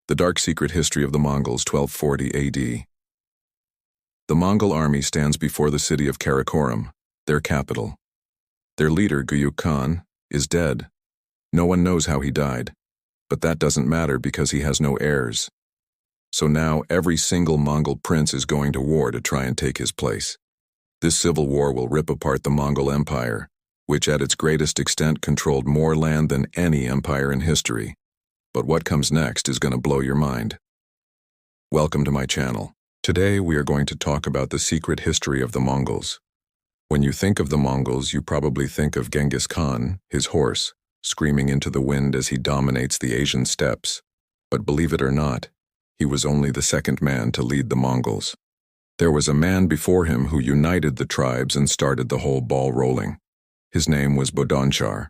The Dark Secret History of the Mongols, 1240 AD. The Mongol army stands before the city of Karakoram, their capital. Their leader, Guyuk Khan, is dead. No one knows how he died, but that doesn't matter because he has no heirs. So now every single Mongol prince is going to war to try and take his place. This civil war will rip apart the Mongol Empire, which at its greatest extent controlled more land than any empire in history. But what comes next is going to blow your mind. Welcome to my channel. Today we are going to talk about the secret history of the Mongols. When you think of the Mongols, you probably think of Genghis Khan, his horse, screaming into the wind as he dominates the Asian steppes. But believe it or not, he was only the second man to lead the Mongols. There was a man before him who united the tribes and started the whole ball rolling. His name was Bodonchar.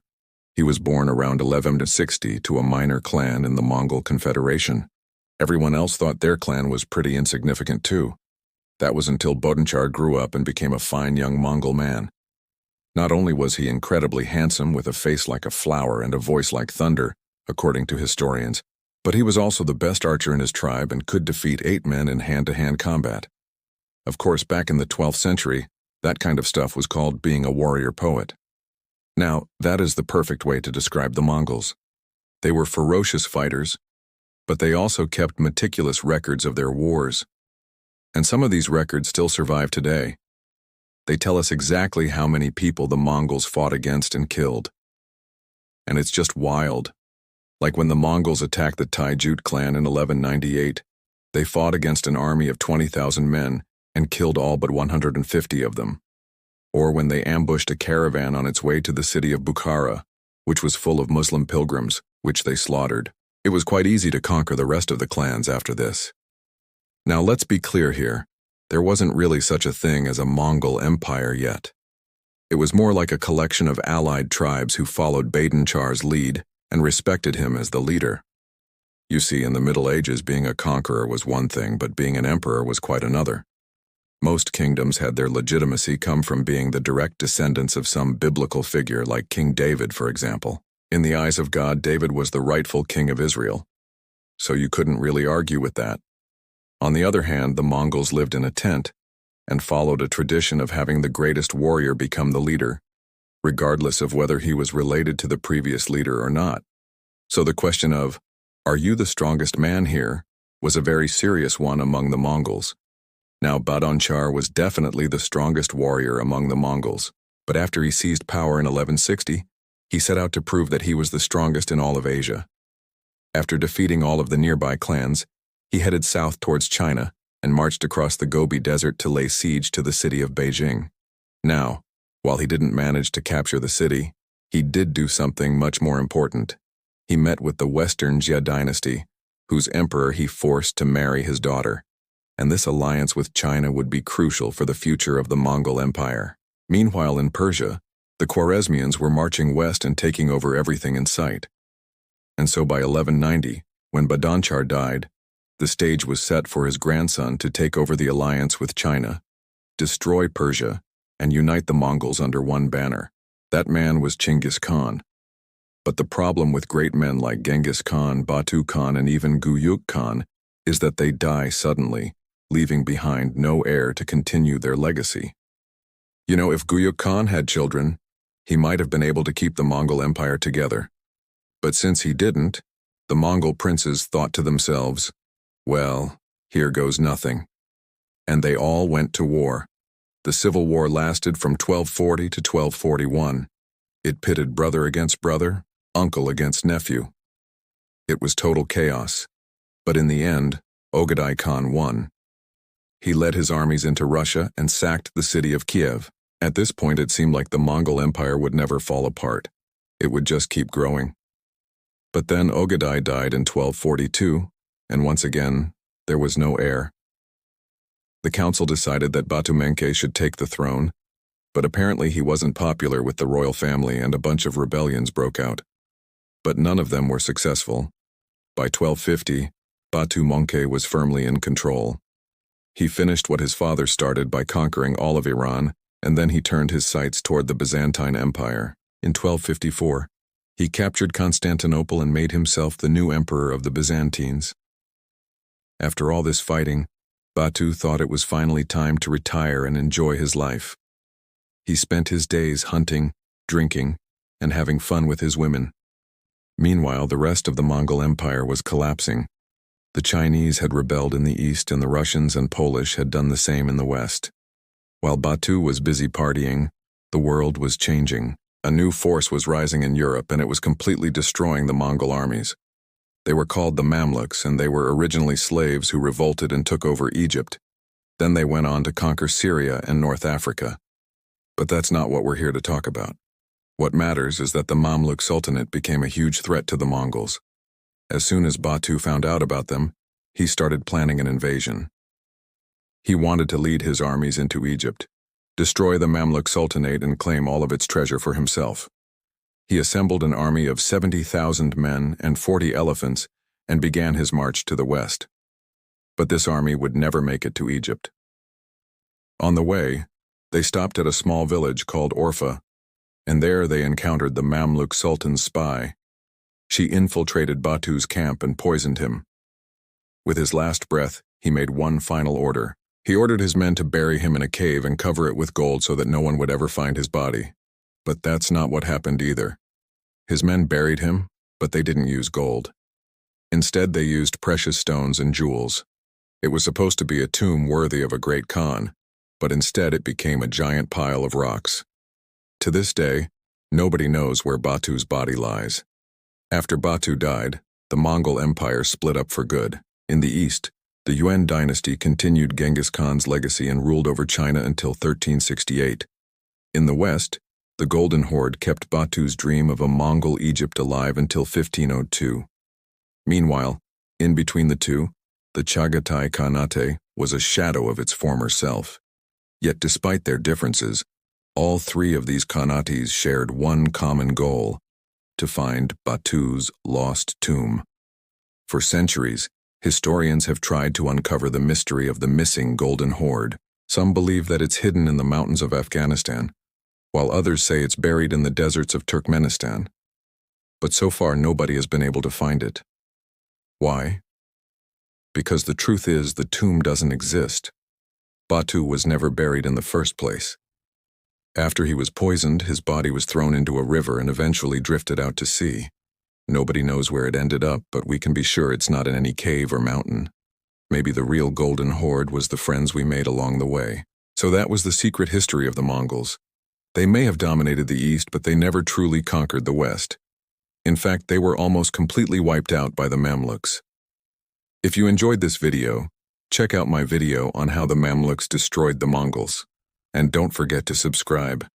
He was born around 1160 to a minor clan in the Mongol Confederation. Everyone else thought their clan was pretty insignificant too. That was until Bodonchar grew up and became a fine young Mongol man. Not only was he incredibly handsome with a face like a flower and a voice like thunder, according to historians, but he was also the best archer in his tribe and could defeat 8 men in hand-to-hand combat. Of course, back in the 12th century, that kind of stuff was called being a warrior poet. Now, that is the perfect way to describe the Mongols. They were ferocious fighters, but they also kept meticulous records of their wars. And some of these records still survive today. They tell us exactly how many people the Mongols fought against and killed. And it's just wild. Like when the Mongols attacked the Taijut clan in 1198, they fought against an army of 20,000 men and killed all but 150 of them. Or when they ambushed a caravan on its way to the city of Bukhara, which was full of Muslim pilgrims, which they slaughtered. It was quite easy to conquer the rest of the clans after this. Now let's be clear here, there wasn't really such a thing as a Mongol empire yet. It was more like a collection of allied tribes who followed Bodonchar's lead and respected him as the leader. You see, in the Middle Ages, being a conqueror was one thing, but being an emperor was quite another. Most kingdoms had their legitimacy come from being the direct descendants of some biblical figure like King David, for example. In the eyes of God, David was the rightful king of Israel. So you couldn't really argue with that. On the other hand, the Mongols lived in a tent and followed a tradition of having the greatest warrior become the leader, regardless of whether he was related to the previous leader or not. So the question of, "Are you the strongest man here?" was a very serious one among the Mongols. Now, Bodonchar was definitely the strongest warrior among the Mongols, but after he seized power in 1160, he set out to prove that he was the strongest in all of Asia. After defeating all of the nearby clans, he headed south towards China and marched across the Gobi Desert to lay siege to the city of Beijing. Now, while he didn't manage to capture the city, he did do something much more important. He met with the Western Jia dynasty, whose emperor he forced to marry his daughter. And this alliance with China would be crucial for the future of the Mongol Empire. Meanwhile, in Persia, the Khwarezmians were marching west and taking over everything in sight. And so by 1190, when Bodonchar died, the stage was set for his grandson to take over the alliance with China, destroy Persia, and unite the Mongols under one banner. That man was Genghis Khan. But the problem with great men like Genghis Khan, Batu Khan, and even Guyuk Khan is that they die suddenly, leaving behind no heir to continue their legacy. You know, if Guyuk Khan had children, he might have been able to keep the Mongol Empire together. But since he didn't, the Mongol princes thought to themselves, well, here goes nothing. And they all went to war. The civil war lasted from 1240 to 1241. It pitted brother against brother, uncle against nephew. It was total chaos. But in the end, Ögedei Khan won. He led his armies into Russia and sacked the city of Kiev. At this point, it seemed like the Mongol Empire would never fall apart. It would just keep growing. But then Ögedei died in 1242, and once again, there was no heir. The council decided that Batu Menke should take the throne, but apparently he wasn't popular with the royal family and a bunch of rebellions broke out. But none of them were successful. By 1250, Batu Menke was firmly in control. He finished what his father started by conquering all of Iran, and then he turned his sights toward the Byzantine Empire. In 1254, he captured Constantinople and made himself the new emperor of the Byzantines. After all this fighting, Batu thought it was finally time to retire and enjoy his life. He spent his days hunting, drinking, and having fun with his women. Meanwhile, the rest of the Mongol Empire was collapsing. The Chinese had rebelled in the east and the Russians and Polish had done the same in the west. While Batu was busy partying, the world was changing. A new force was rising in Europe and it was completely destroying the Mongol armies. They were called the Mamluks and they were originally slaves who revolted and took over Egypt. Then they went on to conquer Syria and North Africa. But that's not what we're here to talk about. What matters is that the Mamluk Sultanate became a huge threat to the Mongols. As soon as Batu found out about them, he started planning an invasion. He wanted to lead his armies into Egypt, destroy the Mamluk Sultanate and claim all of its treasure for himself. He assembled an army of 70,000 men and 40 elephants and began his march to the west. But this army would never make it to Egypt. On the way, they stopped at a small village called Orpha, and there they encountered the Mamluk Sultan's spy. She infiltrated Batu's camp and poisoned him. With his last breath, he made one final order. He ordered his men to bury him in a cave and cover it with gold so that no one would ever find his body. But that's not what happened either. His men buried him, but they didn't use gold. Instead, they used precious stones and jewels. It was supposed to be a tomb worthy of a great Khan, but instead it became a giant pile of rocks. To this day, nobody knows where Batu's body lies. After Batu died, the Mongol Empire split up for good. In the east, the Yuan dynasty continued Genghis Khan's legacy and ruled over China until 1368. In the west, the Golden Horde kept Batu's dream of a Mongol Egypt alive until 1502. Meanwhile, in between the two, the Chagatai Khanate was a shadow of its former self. Yet despite their differences, all three of these Khanates shared one common goal: to find Batu's lost tomb. For centuries, historians have tried to uncover the mystery of the missing Golden Horde. Some believe that it's hidden in the mountains of Afghanistan, while others say it's buried in the deserts of Turkmenistan. But so far nobody has been able to find it. Why? Because the truth is the tomb doesn't exist. Batu was never buried in the first place. After he was poisoned, his body was thrown into a river and eventually drifted out to sea. Nobody knows where it ended up, but we can be sure it's not in any cave or mountain. Maybe the real Golden Horde was the friends we made along the way. So that was the secret history of the Mongols. They may have dominated the East, but they never truly conquered the West. In fact, they were almost completely wiped out by the Mamluks. If you enjoyed this video, check out my video on how the Mamluks destroyed the Mongols. And don't forget to subscribe.